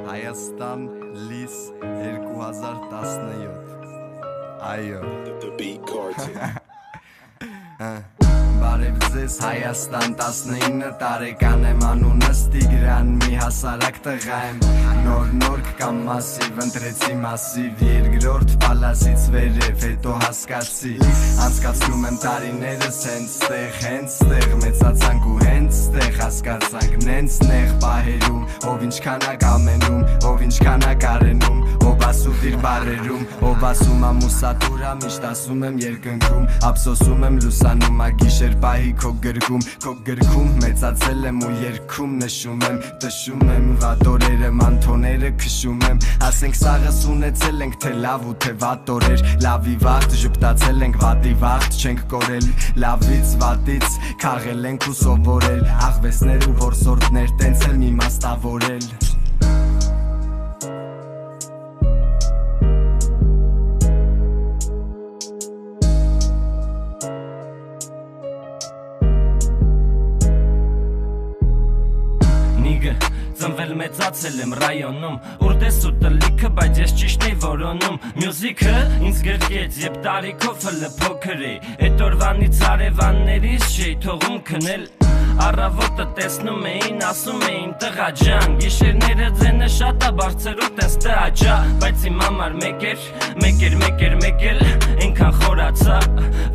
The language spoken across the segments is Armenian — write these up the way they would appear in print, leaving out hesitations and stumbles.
Հայաստան լիս 2017 Այո Բարև ձեզ Հայաստան 19 տարեկան եմ անունս Տիգրան մի հասարակ տղա եմ Նոր կամ մասիվ ընտրեցի մասիվ երկրորդ պալասից վերև հետո հասկացի Անցկացնում եմ տարիներս հենց ստեղ մեծացանք ու հենց ստեղ հասկացանք նենց նեղ պահերում ով ինչքանակ ամենում ով ինչքանակ արենում ով ասում իր բարերում ով ասում ամուսատուրա միշտ ասում եմ երկնքում ափսոսում եմ լուսանում ագիշեր պահի քո գրքում մեծացել եմ ու երգում նշում եմ տշում եմ վատ օրերը մանթոները քշում եմ ասենք սաղս ունեցել ենք թե լավ ու թե վատ օրեր լավի վաղտ ժպտացել ենք վատի վաղտ չենք կորել լավից վատից քաղել ենք ու սովորել աղվեսներ ու որսորդներ տենց եմ իմաստավորել Ծնվել մեծացել եմ ռայոնում Ուր տեսու տլիքը բայց ես ճիշտ էի որոնում Մյուզիքը ինձ գրկեց երբ տարիքով հլը փոքր էի Էդ օրվանից արևաններից չէի թողում քնել Առավոտը տեսնում էին, ասում էին տղա ջան Գիշերները ձենը շատ է բարձրու տես տաճա Բայց իմ համար մեկ էր Ենքան խորացա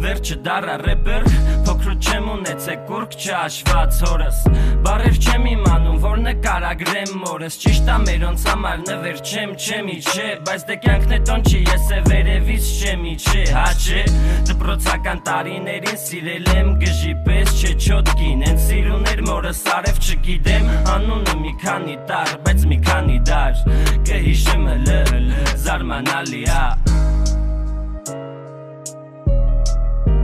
Վերջը դարա ռեպեր Փոքրուց չեմ ունեցեք կուրկ չաշված հորս Բարև չեմ իմանում որ նկարագրեմ մորս Ճիշտ է մերոնց համար նվեր չեմ իչե Բայց դե կյանքն է տոն չի ես է վերևից չեմ իչե Հա չէ դպրոցական տարիներին սիրել եմ գժի պես չէ չոտկին Են սիրուներ մորս արև չգիտեմ Անունը մի քանի տար բայց մի քանի դար Կհիշեմ հլը զարմանալի ա